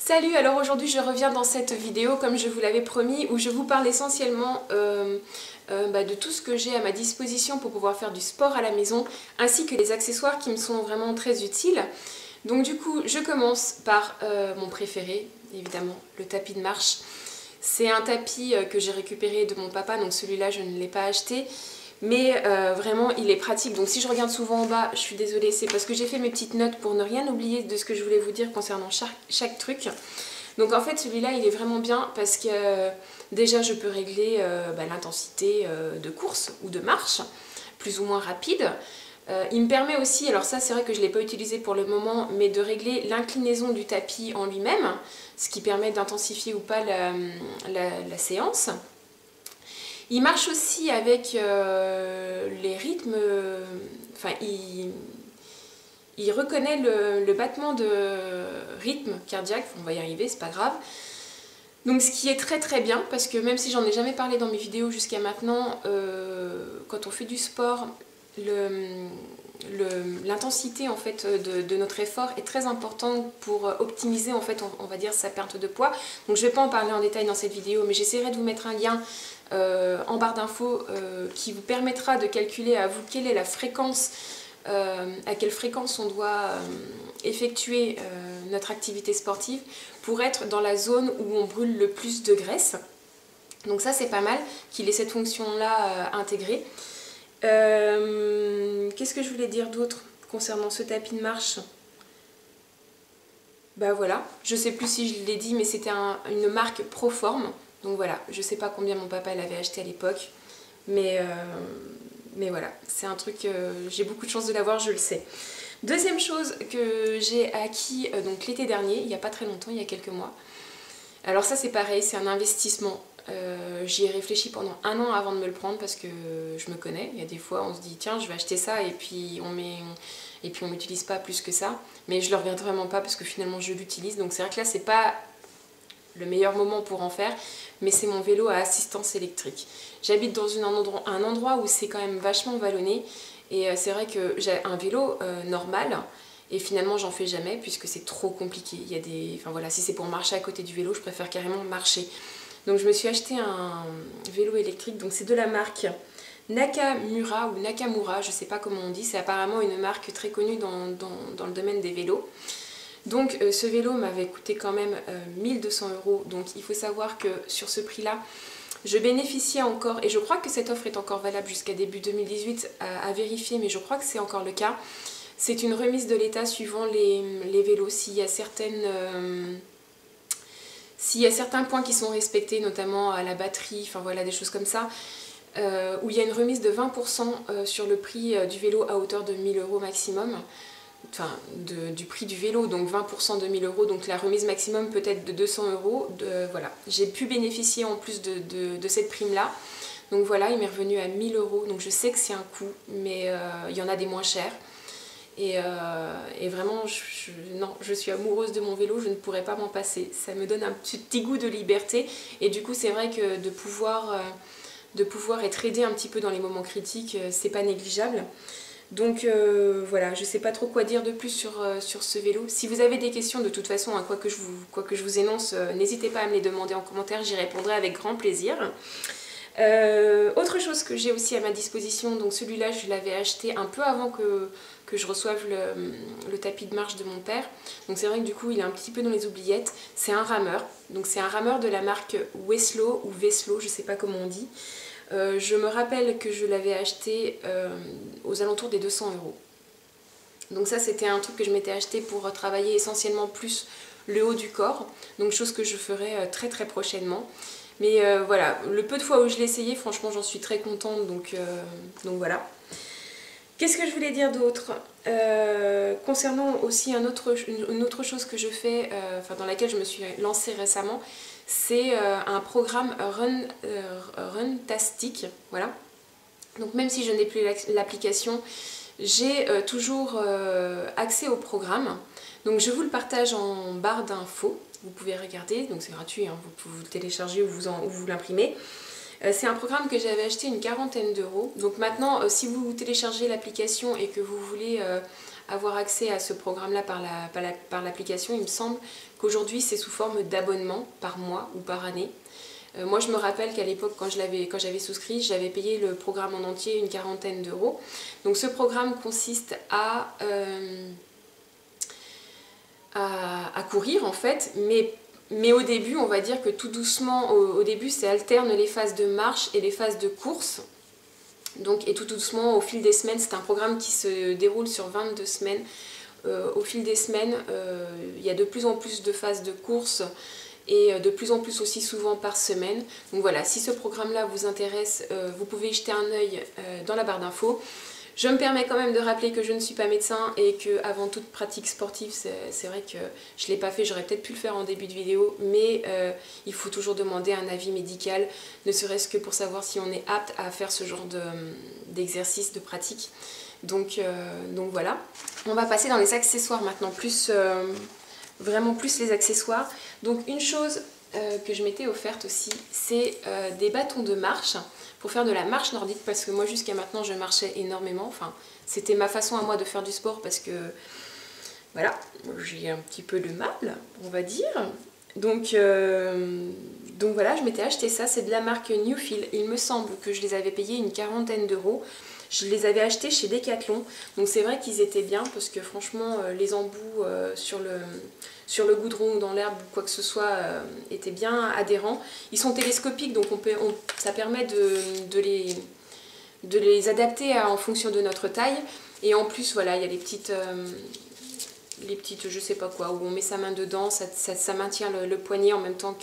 Salut, alors aujourd'hui je reviens dans cette vidéo comme je vous l'avais promis où je vous parle essentiellement de tout ce que j'ai à ma disposition pour pouvoir faire du sport à la maison ainsi que les accessoires qui me sont vraiment très utiles. Donc du coup je commence par mon préféré, évidemment, le tapis de marche. C'est un tapis que j'ai récupéré de mon papa, donc celui-là je ne l'ai pas acheté. Mais vraiment il est pratique, donc si je regarde souvent en bas, je suis désolée, c'est parce que j'ai fait mes petites notes pour ne rien oublier de ce que je voulais vous dire concernant chaque truc. Donc en fait celui-là il est vraiment bien parce que déjà je peux régler l'intensité de course ou de marche, plus ou moins rapide. Il me permet aussi, alors ça c'est vrai que je ne l'ai pas utilisé pour le moment, mais de régler l'inclinaison du tapis en lui-même, ce qui permet d'intensifier ou pas la séance. Il marche aussi avec les rythmes, enfin il reconnaît le battement de rythme cardiaque, on va y arriver, c'est pas grave. Donc ce qui est très très bien, parce que même si j'en ai jamais parlé dans mes vidéos jusqu'à maintenant, quand on fait du sport, l'intensité en fait de notre effort est très importante pour optimiser en fait on va dire sa perte de poids. Donc je vais pas en parler en détail dans cette vidéo, mais j'essaierai de vous mettre un lien en barre d'infos qui vous permettra de calculer à vous quelle est la fréquence, à quelle fréquence on doit effectuer notre activité sportive pour être dans la zone où on brûle le plus de graisse. Donc ça c'est pas mal qu'il ait cette fonction là intégrée. Qu'est-ce que je voulais dire d'autre concernant ce tapis de marche? Bah voilà, je sais plus si je l'ai dit, mais c'était une marque Proform. Donc voilà, je sais pas combien mon papa l'avait acheté à l'époque, mais voilà, c'est un truc, j'ai beaucoup de chance de l'avoir, je le sais. Deuxième chose que j'ai acquis donc l'été dernier, il n'y a pas très longtemps, il y a quelques mois. Alors ça c'est pareil, c'est un investissement. J'y ai réfléchi pendant un an avant de me le prendre parce que je me connais. Il y a des fois on se dit tiens je vais acheter ça et puis on l'utilise pas plus que ça. Mais je le regrette vraiment pas parce que finalement je l'utilise. Donc c'est vrai que là c'est pas le meilleur moment pour en faire, mais c'est mon vélo à assistance électrique. J'habite dans un endroit où c'est quand même vachement vallonné et c'est vrai que j'ai un vélo normal et finalement j'en fais jamais puisque c'est trop compliqué. Il y a des, enfin voilà, si c'est pour marcher à côté du vélo, je préfère carrément marcher. Donc je me suis acheté un vélo électrique, donc c'est de la marque Nakamura ou Nakamura, je sais pas comment on dit, c'est apparemment une marque très connue dans le domaine des vélos. Donc ce vélo m'avait coûté quand même 1200 €, donc il faut savoir que sur ce prix-là, je bénéficiais encore, et je crois que cette offre est encore valable jusqu'à début 2018, à vérifier, mais je crois que c'est encore le cas. C'est une remise de l'État suivant les vélos, s'il y a certains points qui sont respectés, notamment à la batterie, enfin voilà, des choses comme ça, où il y a une remise de 20% sur le prix du vélo à hauteur de 1000 € maximum, enfin du prix du vélo, donc 20% de 1000 €, donc la remise maximum peut être de 200 €, voilà. J'ai pu bénéficier en plus de cette prime-là, donc voilà, il m'est revenu à 1000 €, donc je sais que c'est un coût, mais il y en a des moins chers. Et vraiment, non, je suis amoureuse de mon vélo, je ne pourrais pas m'en passer. Ça me donne un petit goût de liberté. Et du coup, c'est vrai que de pouvoir être aidée un petit peu dans les moments critiques, c'est pas négligeable. Donc voilà, je sais pas trop quoi dire de plus sur ce vélo. Si vous avez des questions, de toute façon, hein, quoi que je vous énonce, n'hésitez pas à me les demander en commentaire, j'y répondrai avec grand plaisir. Autre chose que j'ai aussi à ma disposition, donc celui-là je l'avais acheté un peu avant que je reçoive le tapis de marche de mon père, donc c'est vrai que du coup il est un petit peu dans les oubliettes. C'est un rameur, donc c'est un rameur de la marque Weslow ou Veslo, je sais pas comment on dit. Je me rappelle que je l'avais acheté aux alentours des 200 €. Donc ça c'était un truc que je m'étais acheté pour travailler essentiellement plus le haut du corps, donc chose que je ferai très très prochainement. Mais voilà, le peu de fois où je l'ai essayé, franchement j'en suis très contente, donc voilà. Qu'est-ce que je voulais dire d'autre? Concernant aussi une autre chose que je fais, dans laquelle je me suis lancée récemment, c'est un programme Runtastic, voilà. Donc même si je n'ai plus l'application, j'ai toujours accès au programme. Donc je vous le partage en barre d'infos. Vous pouvez regarder, donc c'est gratuit, hein, vous pouvez le télécharger ou vous l'imprimez. C'est un programme que j'avais acheté une quarantaine d'euros. Donc maintenant, si vous téléchargez l'application et que vous voulez avoir accès à ce programme-là par l'application, il me semble qu'aujourd'hui c'est sous forme d'abonnement par mois ou par année. Moi je me rappelle qu'à l'époque quand j'avais souscrit, j'avais payé le programme en entier une quarantaine d'euros. Donc ce programme consiste à courir en fait, mais au début on va dire que tout doucement, au début ça alterne les phases de marche et les phases de course. Donc, et tout doucement au fil des semaines, c'est un programme qui se déroule sur 22 semaines. Au fil des semaines, il y a de plus en plus de phases de course et de plus en plus aussi souvent par semaine. Donc voilà, si ce programme-là vous intéresse, vous pouvez y jeter un œil dans la barre d'infos. Je me permets quand même de rappeler que je ne suis pas médecin et que avant toute pratique sportive, c'est vrai que je ne l'ai pas fait, j'aurais peut-être pu le faire en début de vidéo, mais il faut toujours demander un avis médical, ne serait-ce que pour savoir si on est apte à faire ce genre d'exercice, de pratique. Donc voilà. On va passer dans les accessoires maintenant, vraiment plus les accessoires. Donc une chose que je m'étais offerte aussi, c'est des bâtons de marche pour faire de la marche nordique, parce que moi jusqu'à maintenant je marchais énormément, enfin c'était ma façon à moi de faire du sport, parce que voilà, j'ai un petit peu de mal, on va dire. Donc voilà, je m'étais acheté ça, c'est de la marque Newfeel, il me semble que je les avais payés une quarantaine d'euros. Je les avais achetés chez Decathlon, donc c'est vrai qu'ils étaient bien, parce que franchement les embouts sur le goudron ou dans l'herbe ou quoi que ce soit étaient bien adhérents. Ils sont télescopiques, donc ça permet de les adapter en fonction de notre taille. Et en plus voilà, il y a les petites je sais pas quoi, où on met sa main dedans, ça maintient le poignet en même temps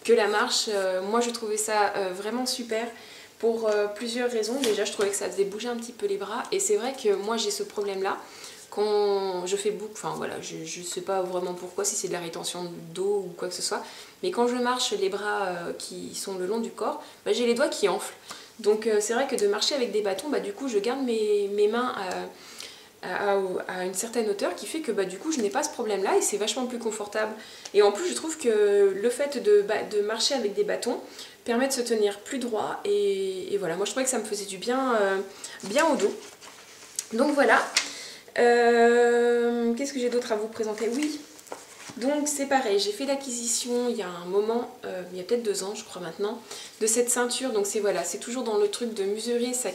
que la marche. Moi je trouvais ça vraiment super. Pour plusieurs raisons. Déjà, je trouvais que ça faisait bouger un petit peu les bras. Et c'est vrai que moi, j'ai ce problème-là. Quand je fais beaucoup, enfin voilà, je sais pas vraiment pourquoi, si c'est de la rétention d'eau ou quoi que ce soit. Mais quand je marche les bras qui sont le long du corps, bah, j'ai les doigts qui enflent. Donc c'est vrai que de marcher avec des bâtons, bah, du coup, je garde mes mains à une certaine hauteur, qui fait que bah, du coup, je n'ai pas ce problème-là et c'est vachement plus confortable. Et en plus, je trouve que le fait de marcher avec des bâtons permet de se tenir plus droit et voilà, moi je trouvais que ça me faisait du bien, bien au dos. Donc voilà, qu'est-ce que j'ai d'autre à vous présenter? Oui, donc c'est pareil, j'ai fait l'acquisition il y a un moment, il y a peut-être 2 ans je crois maintenant, de cette ceinture. Donc c'est voilà, c'est toujours dans le truc de mesurer sa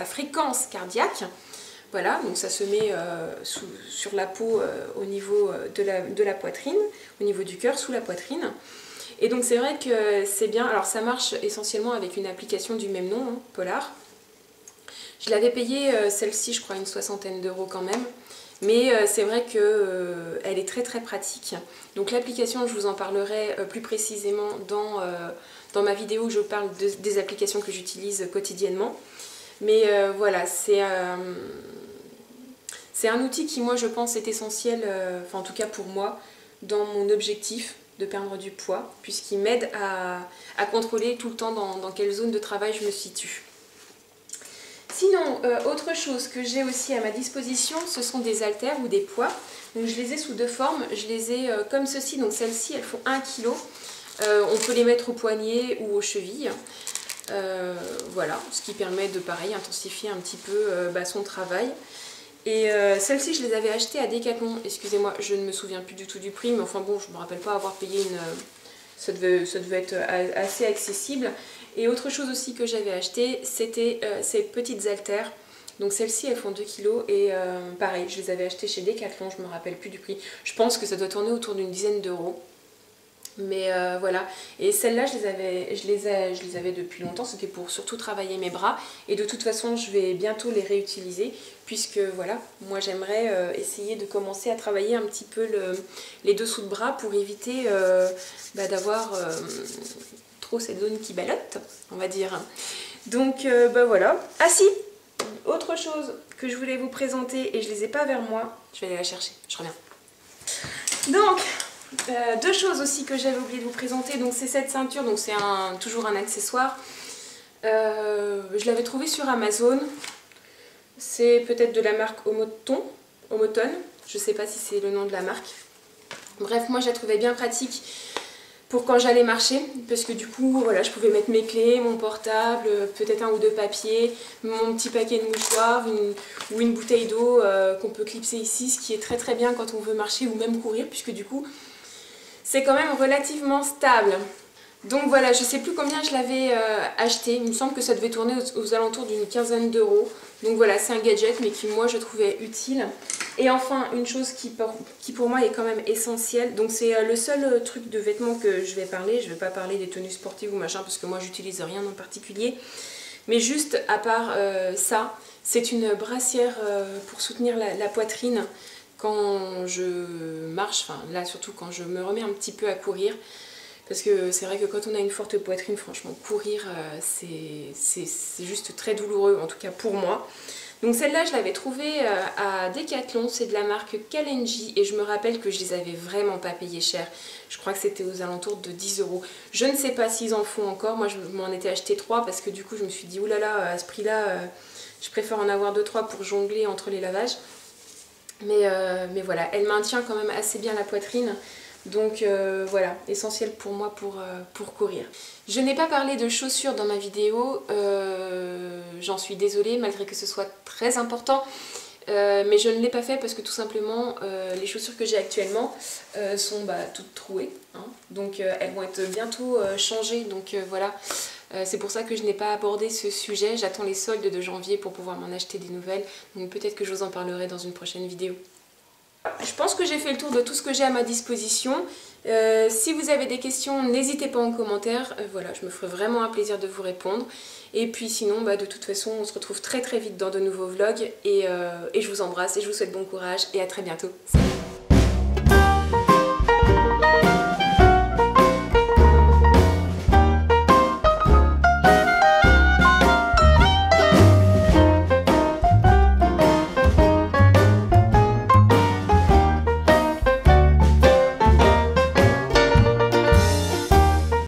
fréquence cardiaque. Voilà, donc ça se met sur la peau au niveau de la poitrine, au niveau du cœur, sous la poitrine. Et donc c'est vrai que c'est bien, alors ça marche essentiellement avec une application du même nom, hein, Polar. Je l'avais payée celle-ci je crois une 60aine d'euros quand même, mais c'est vrai qu'elle est très très pratique. Donc l'application, je vous en parlerai plus précisément dans ma vidéo où je parle des applications que j'utilise quotidiennement. Mais voilà, c'est un outil qui moi je pense est essentiel, enfin en tout cas pour moi, dans mon objectif de perdre du poids, puisqu'il m'aide à contrôler tout le temps dans quelle zone de travail je me situe. Sinon, autre chose que j'ai aussi à ma disposition, ce sont des haltères ou des poids. Donc je les ai sous 2 formes, je les ai comme ceci, donc celles-ci elles font 1 kg. On peut les mettre au poignet ou aux chevilles. Voilà, ce qui permet de pareil intensifier un petit peu son travail. Et celles-ci je les avais achetées à Decathlon, excusez-moi je ne me souviens plus du tout du prix, mais enfin bon je ne me rappelle pas avoir payé ça devait être assez accessible. Et autre chose aussi que j'avais acheté, c'était ces petites haltères. Donc celles-ci elles font 2 kg et pareil je les avais achetées chez Decathlon, je ne me rappelle plus du prix. Je pense que ça doit tourner autour d'une dizaine d'euros. Mais voilà, et celles-là je les avais depuis longtemps, c'était pour surtout travailler mes bras. Et de toute façon je vais bientôt les réutiliser, puisque voilà, moi j'aimerais essayer de commencer à travailler un petit peu les dessous de bras pour éviter d'avoir trop cette zone qui ballotte, on va dire. Donc voilà. Ah si, autre chose que je voulais vous présenter et je les ai pas vers moi, je vais aller la chercher, je reviens. Donc 2 choses aussi que j'avais oublié de vous présenter, donc c'est cette ceinture, donc c'est toujours un accessoire. Je l'avais trouvé sur Amazon, c'est peut-être de la marque Homoton, je sais pas si c'est le nom de la marque. Bref, moi je la trouvais bien pratique pour quand j'allais marcher, parce que du coup voilà, je pouvais mettre mes clés, mon portable, peut-être 1 ou 2 papiers, mon petit paquet de mouchoirs ou une bouteille d'eau qu'on peut clipser ici, ce qui est très très bien quand on veut marcher ou même courir, puisque du coup c'est quand même relativement stable. Donc voilà, je sais plus combien je l'avais acheté, il me semble que ça devait tourner aux alentours d'une quinzaine d'euros. Donc voilà, c'est un gadget mais qui moi je trouvais utile. Et enfin, une chose qui pour moi est quand même essentielle, donc c'est le seul truc de vêtements que je vais parler, je vais pas parler des tenues sportives ou machin parce que moi j'utilise rien en particulier. Mais juste à part ça, c'est une brassière pour soutenir la poitrine quand je marche, enfin là surtout quand je me remets un petit peu à courir. Parce que c'est vrai que quand on a une forte poitrine, franchement, courir, c'est juste très douloureux, en tout cas pour moi. Donc celle-là, je l'avais trouvée à Decathlon, c'est de la marque Kalenji, et je me rappelle que je les avais vraiment pas payées cher. Je crois que c'était aux alentours de 10 euros. Je ne sais pas s'ils en font encore, moi je m'en étais acheté 3 parce que du coup je me suis dit, oulala, à ce prix-là, je préfère en avoir 2-3 pour jongler entre les lavages. Mais voilà, elle maintient quand même assez bien la poitrine. Donc voilà, essentiel pour moi pour courir. Je n'ai pas parlé de chaussures dans ma vidéo, j'en suis désolée malgré que ce soit très important. Mais je ne l'ai pas fait parce que tout simplement les chaussures que j'ai actuellement sont toutes trouées, hein. Donc elles vont être bientôt changées, donc voilà. C'est pour ça que je n'ai pas abordé ce sujet, j'attends les soldes de janvier pour pouvoir m'en acheter des nouvelles. Donc peut-être que je vous en parlerai dans une prochaine vidéo. Je pense que j'ai fait le tour de tout ce que j'ai à ma disposition. Si vous avez des questions, n'hésitez pas en commentaire. Voilà, je me ferai vraiment un plaisir de vous répondre. Et puis sinon, de toute façon, on se retrouve très très vite dans de nouveaux vlogs. Et je vous embrasse et je vous souhaite bon courage et à très bientôt. Salut!